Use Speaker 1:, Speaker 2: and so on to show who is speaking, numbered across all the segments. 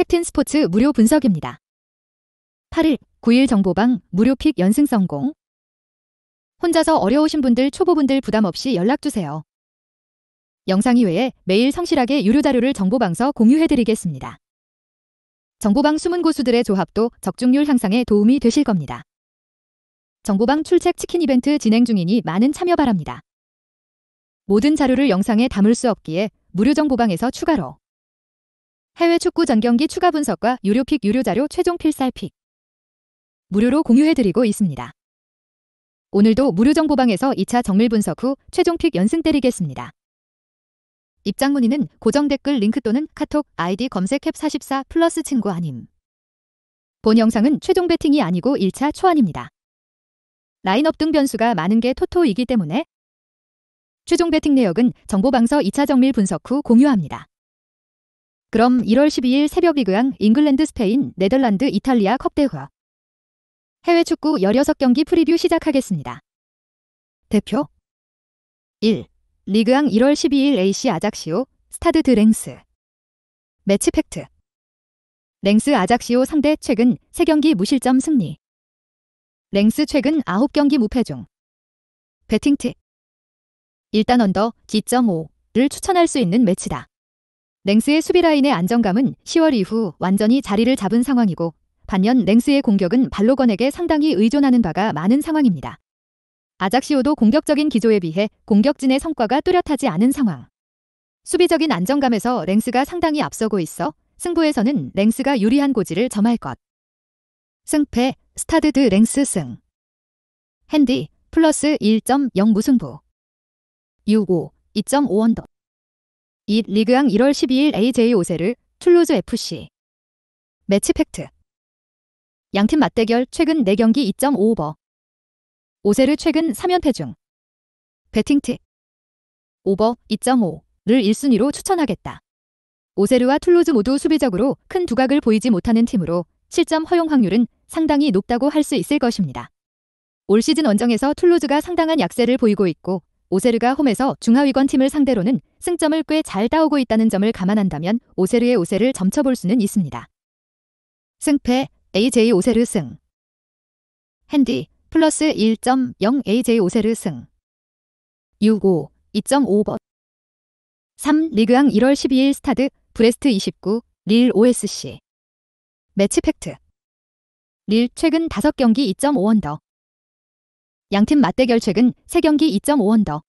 Speaker 1: 캡틴 스포츠 무료 분석입니다. 8일, 9일 정보방 무료 픽 연승 성공. 혼자서 어려우신 분들, 초보분들 부담 없이 연락주세요. 영상 이외에 매일 성실하게 유료 자료를 정보방서 공유해드리겠습니다. 정보방 숨은 고수들의 조합도 적중률 향상에 도움이 되실 겁니다. 정보방 출첵 치킨 이벤트 진행 중이니 많은 참여 바랍니다. 모든 자료를 영상에 담을 수 없기에 무료 정보방에서 추가로 해외 축구 전 경기 추가 분석과 유료 픽 유료 자료 최종 필살 픽 무료로 공유해드리고 있습니다. 오늘도 무료 정보방에서 2차 정밀 분석 후 최종 픽 연승 때리겠습니다. 입장 문의는 고정 댓글 링크 또는 카톡 아이디 검색 캡44 플러스 친구 아님. 본 영상은 최종 배팅이 아니고 1차 초안입니다. 라인업 등 변수가 많은 게 토토이기 때문에 최종 배팅 내역은 정보방서 2차 정밀 분석 후 공유합니다. 그럼 1월 12일 새벽 리그왕 잉글랜드, 스페인, 네덜란드, 이탈리아 컵 대회 해외 축구 16경기 프리뷰 시작하겠습니다. 대표 1. 리그왕 1월 12일 AC 아작시오, 스타드 드 랭스. 매치 팩트. 랭스 아작시오 상대 최근 3경기 무실점 승리. 랭스 최근 9경기 무패 중. 배팅 팁. 일단 언더 G.5를 추천할 수 있는 매치다. 랭스의 수비 라인의 안정감은 10월 이후 완전히 자리를 잡은 상황이고 반면 랭스의 공격은 발로건에게 상당히 의존하는 바가 많은 상황입니다. 아작시오도 공격적인 기조에 비해 공격진의 성과가 뚜렷하지 않은 상황. 수비적인 안정감에서 랭스가 상당히 앞서고 있어 승부에서는 랭스가 유리한 고지를 점할 것. 승패 스타드 드 랭스 승. 핸디 플러스 1.0 무승부. 6-5 2.5 언더. 2. 리그왕 1월 12일 AJ 오세르, 툴루즈 FC. 매치 팩트. 양팀 맞대결 최근 4경기 2.5오버. 오세르 최근 3연패 중. 배팅 팁. 오버 2.5를 1순위로 추천하겠다. 오세르와 툴루즈 모두 수비적으로 큰 두각을 보이지 못하는 팀으로 실점 허용 확률은 상당히 높다고 할 수 있을 것입니다. 올 시즌 원정에서 툴루즈가 상당한 약세를 보이고 있고 오세르가 홈에서 중하위권 팀을 상대로는 승점을 꽤 잘 따오고 있다는 점을 감안한다면 오세르의 오세를 점쳐볼 수는 있습니다. 승패 AJ 오세르 승. 핸디 플러스 1.0 AJ 오세르 승. 6-5 2.5버. 3. 리그왕 1월 12일 스타드 브레스트 29 릴 OSC. 매치 팩트. 릴 최근 5경기 2.5 언더. 양팀 맞대결 최근 3경기 2.5 언더.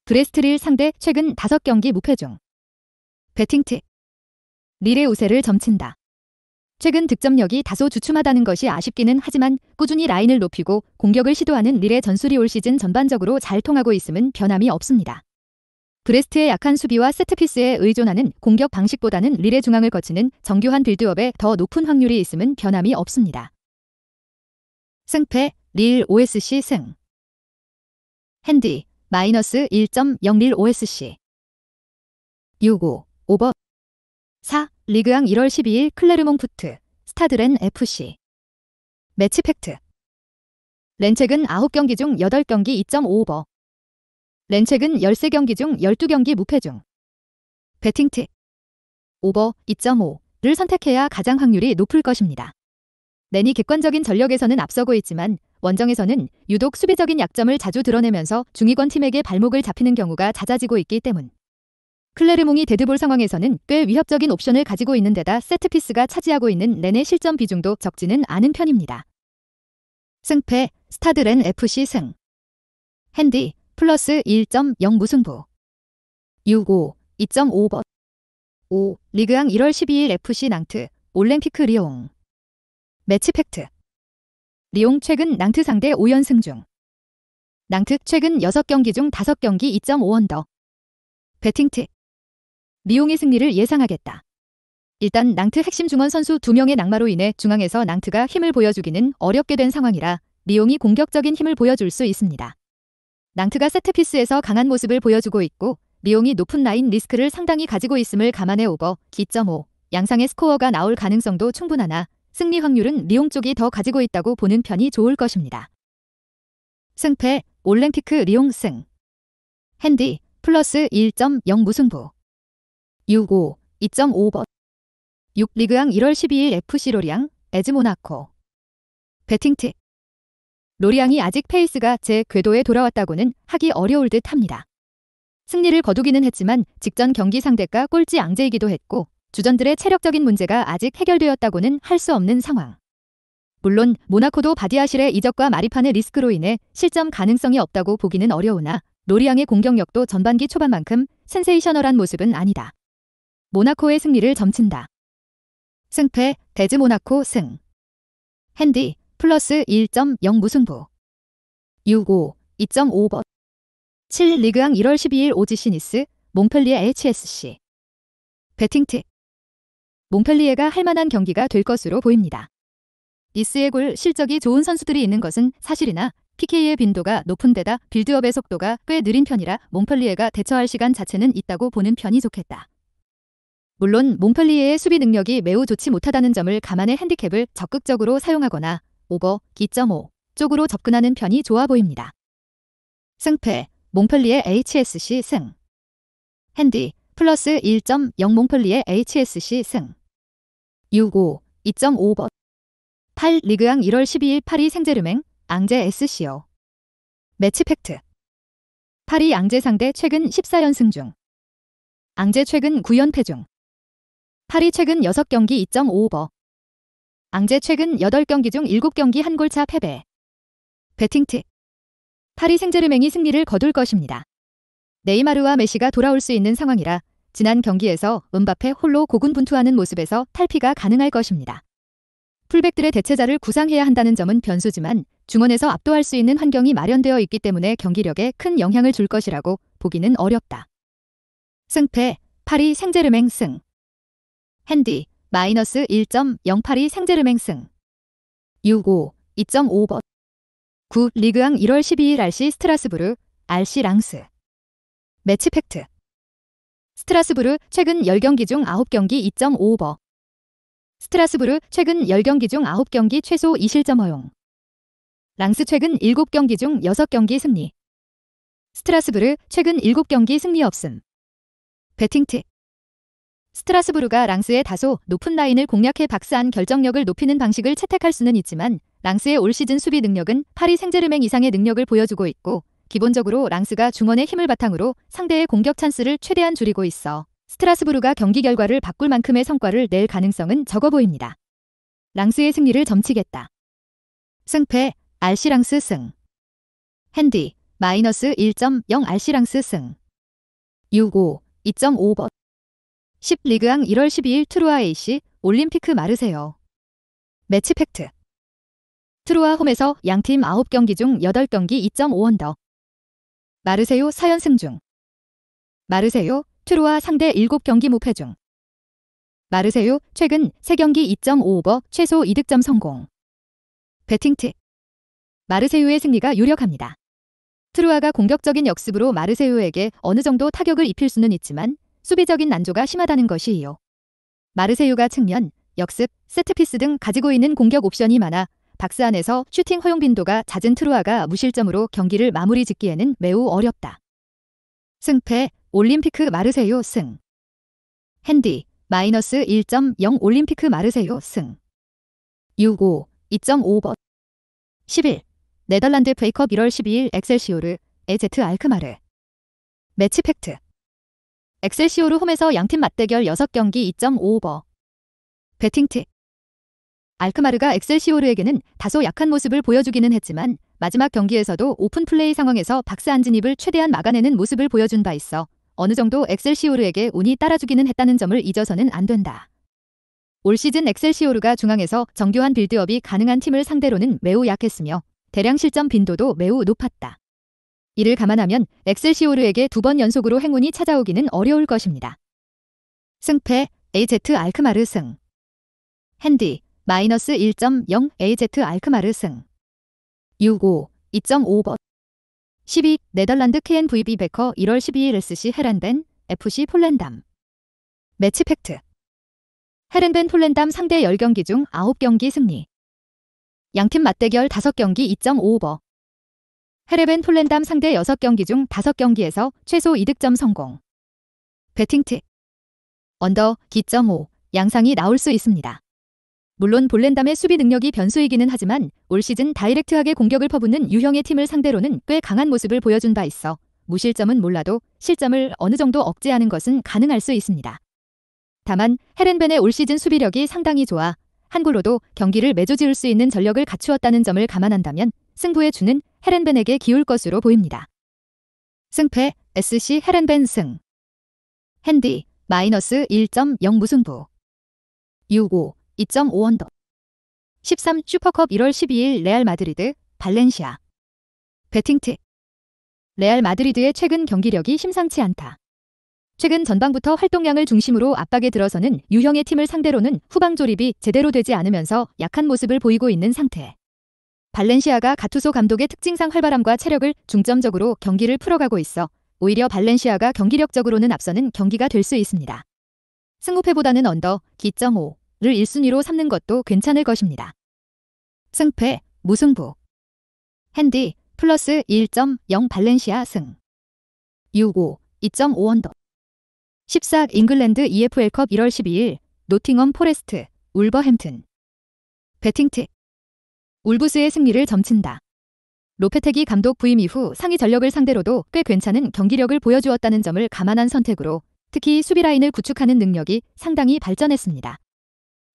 Speaker 1: 브레스트 릴 상대 최근 5경기 무패 중. 배팅 팁. 릴의 우세를 점친다. 최근 득점력이 다소 주춤하다는 것이 아쉽기는 하지만 꾸준히 라인을 높이고 공격을 시도하는 릴의 전술이 올 시즌 전반적으로 잘 통하고 있음은 변함이 없습니다. 브레스트의 약한 수비와 세트피스에 의존하는 공격 방식보다는 릴의 중앙을 거치는 정교한 빌드업에 더 높은 확률이 있음은 변함이 없습니다. 승패 릴 OSC 승. 핸디 마이너스 1.0 릴 OSC. 6-5 오버. 4. 리그왕 1월 12일 클레르몽푸트 스타드렌 FC. 매치 팩트. 렌 최근 9경기 중 8경기 2.5오버. 렌 최근 13경기 중 12경기 무패 중. 배팅 팁. 오버 2.5를 선택해야 가장 확률이 높을 것입니다. 렌이 객관적인 전력에서는 앞서고 있지만 원정에서는 유독 수비적인 약점을 자주 드러내면서 중위권 팀에게 발목을 잡히는 경우가 잦아지고 있기 때문. 클레르몽이 데드볼 상황에서는 꽤 위협적인 옵션을 가지고 있는 데다 세트피스가 차지하고 있는 렌의 실점 비중도 적지는 않은 편입니다. 승패 스타드 렌 FC 승. 핸디 플러스 1.0 무승부. 6-5 2.5버. 5. 리그왕 1월 12일 FC 낭트 올랭피크 리옹. 매치 팩트. 리옹 최근 낭트 상대 5연승 중. 낭트 최근 6경기 중 5경기 2.5 언더. 배팅 팁. 리옹의 승리를 예상하겠다. 일단 낭트 핵심 중원 선수 2명의 낙마로 인해 중앙에서 낭트가 힘을 보여주기는 어렵게 된 상황이라 리옹이 공격적인 힘을 보여줄 수 있습니다. 낭트가 세트피스에서 강한 모습을 보여주고 있고 리옹이 높은 라인 리스크를 상당히 가지고 있음을 감안해 오버 G.5 양상의 스코어가 나올 가능성도 충분하나 승리 확률은 리옹 쪽이 더 가지고 있다고 보는 편이 좋을 것입니다. 승패 올랭피크 리옹 승. 핸디 플러스 1.0 무승부. 6-5 2.5버. 6. 리그왕 1월 12일 FC 로리앙, 에즈 모나코. 배팅 팁. 로리앙이 아직 페이스가 제 궤도에 돌아왔다고는 하기 어려울 듯 합니다. 승리를 거두기는 했지만 직전 경기 상대가 꼴찌 앙제이기도 했고 주전들의 체력적인 문제가 아직 해결되었다고는 할 수 없는 상황. 물론 모나코도 바디아실의 이적과 마리판의 리스크로 인해 실점 가능성이 없다고 보기는 어려우나 로리앙의 공격력도 전반기 초반만큼 센세이셔널한 모습은 아니다. 모나코의 승리를 점친다. 승패 데즈 모나코 승. 핸디 플러스 1.0 무승부. 6-5 2.5번. 7. 리그왕 1월 12일 오지시 니스, 몽펠리에 HSC. 배팅 팁. 몽펠리에가 할만한 경기가 될 것으로 보입니다. 니스의 골 실적이 좋은 선수들이 있는 것은 사실이나 PK의 빈도가 높은 데다 빌드업의 속도가 꽤 느린 편이라 몽펠리에가 대처할 시간 자체는 있다고 보는 편이 좋겠다. 물론 몽펠리에의 수비 능력이 매우 좋지 못하다는 점을 감안해 핸디캡을 적극적으로 사용하거나 오버 2.5 쪽으로 접근하는 편이 좋아 보입니다. 승패 몽펠리에 HSC 승. 핸디 플러스 1.0 몽펠리에 HSC 승. 6-5 2.5번. 8. 리그왕 1월 12일 파리 생제르맹, 앙제 SCO. 매치 팩트. 파리 앙제 상대 최근 14연승 중. 앙제 최근 9연패 중. 파리 최근 6경기 2.5오버. 앙제 최근 8경기 중 7경기 한 골차 패배. 배팅 팁. 파리 생제르맹이 승리를 거둘 것입니다. 네이마르와 메시가 돌아올 수 있는 상황이라 지난 경기에서 음바페 홀로 고군분투하는 모습에서 탈피가 가능할 것입니다. 풀백들의 대체자를 구상해야 한다는 점은 변수지만 중원에서 압도할 수 있는 환경이 마련되어 있기 때문에 경기력에 큰 영향을 줄 것이라고 보기는 어렵다. 승패 파리 생제르맹 승. 핸디 마이너스 1.0 파리 생제르맹 승. 6-5 2.5번. 9. 리그왕 1월 12일 RC 스트라스부르, RC 랑스. 매치 팩트. 스트라스부르 최근 10경기 중 9경기 2.5오버. 스트라스부르 최근 10경기 중 9경기 최소 2실점 허용. 랑스 최근 7경기 중 6경기 승리. 스트라스부르 최근 7경기 승리 없음. 배팅 팁. 스트라스부르가 랑스의 다소 높은 라인을 공략해 박스안 결정력을 높이는 방식을 채택할 수는 있지만 랑스의 올 시즌 수비 능력은 파리 생제르맹 이상의 능력을 보여주고 있고 기본적으로 랑스가 중원의 힘을 바탕으로 상대의 공격 찬스를 최대한 줄이고 있어 스트라스부르가 경기 결과를 바꿀 만큼의 성과를 낼 가능성은 적어 보입니다. 랑스의 승리를 점치겠다. 승패 RC 랑스 승. 핸디 마이너스 1.0 RC 랑스 승. 6-5 2.5번. 10. 리그왕 1월 12일 트루아 AC, 올림피크 마르세유. 매치 팩트. 트루아 홈에서 양팀 9경기 중 8경기 2.5언더. 마르세유 4연승 중. 마르세유, 트루아 상대 7경기 무패 중. 마르세유 최근 3경기 2.5오버 최소 2득점 성공. 배팅 팁. 마르세유의 승리가 유력합니다. 트루아가 공격적인 역습으로 마르세유에게 어느 정도 타격을 입힐 수는 있지만 수비적인 난조가 심하다는 것이에요. 마르세유가 측면, 역습, 세트피스 등 가지고 있는 공격 옵션이 많아 박스 안에서 슈팅 허용 빈도가 잦은 트루아가 무실점으로 경기를 마무리 짓기에는 매우 어렵다. 승패 올림피크 마르세유 승. 핸디 마이너스 1.0 올림피크 마르세유 승. 6-5 2.5번. 11. 네덜란드 페이컵 1월 12일 엑셀시오르, 에제트 알크마르. 매치 팩트. 엑셀시오르 홈에서 양팀 맞대결 6경기 2.5오버. 배팅 팁. 알크마르가 엑셀시오르에게는 다소 약한 모습을 보여주기는 했지만 마지막 경기에서도 오픈 플레이 상황에서 박스 안 진입을 최대한 막아내는 모습을 보여준 바 있어 어느 정도 엑셀시오르에게 운이 따라주기는 했다는 점을 잊어서는 안 된다. 올 시즌 엑셀시오르가 중앙에서 정교한 빌드업이 가능한 팀을 상대로는 매우 약했으며 대량 실점 빈도도 매우 높았다. 이를 감안하면 엑셀시오르에게 2번 연속으로 행운이 찾아오기는 어려울 것입니다. 승패 AZ 알크마르 승. 핸디 마이너스 1.0 AZ 알크마르 승. 6-5 2.5번. 12. 네덜란드 KNVB 베커 1월 12일 SC 헤렌벤, FC 폴렌담. 매치 팩트. 헤렌벤 폴렌담 상대 10경기 중 9경기 승리. 양팀 맞대결 5경기 2.5오버. 헤레벤 폴렌담 상대 6경기 중 5경기에서 최소 2득점 성공. 배팅 팁. 언더 2.5 양상이 나올 수 있습니다. 물론 볼랜담의 수비 능력이 변수이기는 하지만 올 시즌 다이렉트하게 공격을 퍼붓는 유형의 팀을 상대로는 꽤 강한 모습을 보여준 바 있어 무실점은 몰라도 실점을 어느 정도 억제하는 것은 가능할 수 있습니다. 다만 헤렌벤의 올 시즌 수비력이 상당히 좋아 한 골로도 경기를 매조지을 수 있는 전력을 갖추었다는 점을 감안한다면 승부의 주는 헤렌벤에게 기울 것으로 보입니다. 승패 SC 헤렌벤 승. 핸디 마이너스 1.0 무승부. 6-5 2.5 언더. 13 슈퍼컵 1월 12일 레알 마드리드 발렌시아. 배팅 팁. 레알 마드리드의 최근 경기력이 심상치 않다. 최근 전반부터 활동량을 중심으로 압박에 들어서는 유형의 팀을 상대로는 후방 조립이 제대로 되지 않으면서 약한 모습을 보이고 있는 상태. 발렌시아가 가투소 감독의 특징상 활발함과 체력을 중점적으로 경기를 풀어가고 있어 오히려 발렌시아가 경기력적으로는 앞서는 경기가 될 수 있습니다. 승부패보다는 언더 기.5를 1순위로 삼는 것도 괜찮을 것입니다. 승패 무승부. 핸디 플러스 1.0 발렌시아 승. 6-5 2.5 언더. 14 잉글랜드 EFL컵 1월 12일 노팅엄 포레스트 울버햄튼. 배팅 팁. 울브스의 승리를 점친다. 로페테기 감독 부임 이후 상위 전력을 상대로도 꽤 괜찮은 경기력을 보여주었다는 점을 감안한 선택으로 특히 수비 라인을 구축하는 능력이 상당히 발전했습니다.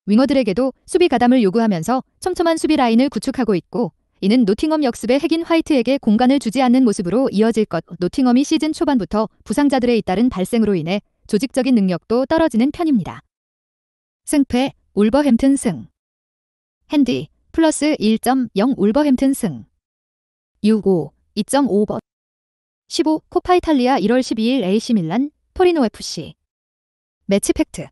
Speaker 1: 윙어들에게도 수비 가담을 요구하면서 촘촘한 수비 라인을 구축하고 있고 이는 노팅엄 역습의 핵인 화이트에게 공간을 주지 않는 모습으로 이어질 것. 노팅엄이 시즌 초반부터 부상자들에 잇따른 발생으로 인해 조직적인 능력도 떨어지는 편입니다. 승패 울버햄튼 승. 핸디 플러스 1.0 울버햄튼 승. 6-5 2.5번. 15 코파 이탈리아 1월 12일 AC 밀란 토리노 FC. 매치 팩트.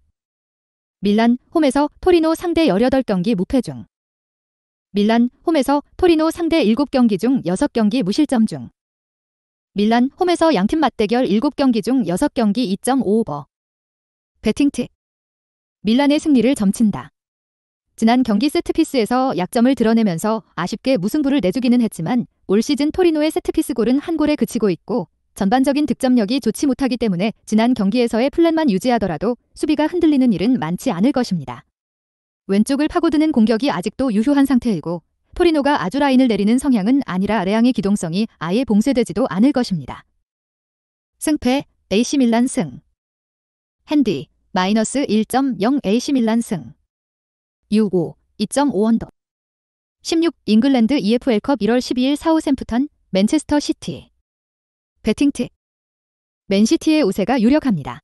Speaker 1: 밀란 홈에서 토리노 상대 18경기 무패 중. 밀란 홈에서 토리노 상대 7경기 중 6경기 무실점 중. 밀란 홈에서 양팀 맞대결 7경기 중 6경기 2.5오버. 배팅 팁. 밀란의 승리를 점친다. 지난 경기 세트피스에서 약점을 드러내면서 아쉽게 무승부를 내주기는 했지만 올 시즌 토리노의 세트피스 골은 한 골에 그치고 있고 전반적인 득점력이 좋지 못하기 때문에 지난 경기에서의 플랜만 유지하더라도 수비가 흔들리는 일은 많지 않을 것입니다. 왼쪽을 파고드는 공격이 아직도 유효한 상태이고 토리노가 아주 라인을 내리는 성향은 아니라 레앙의 기동성이 아예 봉쇄되지도 않을 것입니다. 승패 AC 밀란 승. 핸디 마이너스 1.0 AC 밀란 승. 6-5 2.5 언더. 16 잉글랜드 EFL컵 1월 12일 사우샘프턴 맨체스터 시티. 배팅 팁. 맨시티의 우세가 유력합니다.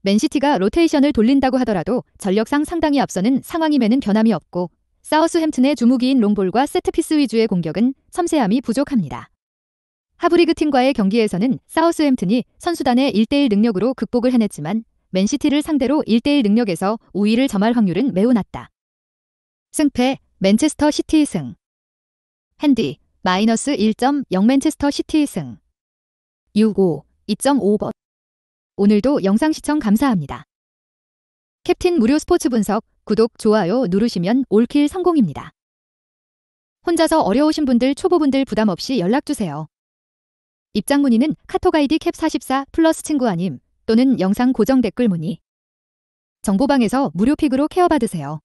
Speaker 1: 맨시티가 로테이션을 돌린다고 하더라도 전력상 상당히 앞서는 상황임에는 변함이 없고 사우스햄튼의 주무기인 롱볼과 세트피스 위주의 공격은 섬세함이 부족합니다. 하브리그 팀과의 경기에서는 사우스햄튼이 선수단의 1대1 능력으로 극복을 해냈지만 맨시티를 상대로 1대1 능력에서 우위를 점할 확률은 매우 낮다. 승패 맨체스터 시티 승. 핸디 마이너스 1.0 맨체스터 시티 승. 6-5 2.5번. 오늘도 영상 시청 감사합니다. 캡틴 무료 스포츠 분석 구독, 좋아요 누르시면 올킬 성공입니다. 혼자서 어려우신 분들, 초보분들 부담 없이 연락주세요. 입장 문의는 카톡 아이디 캡44 플러스 친구 아님 또는 영상 고정 댓글 문의. 정보방에서 무료 픽으로 케어받으세요.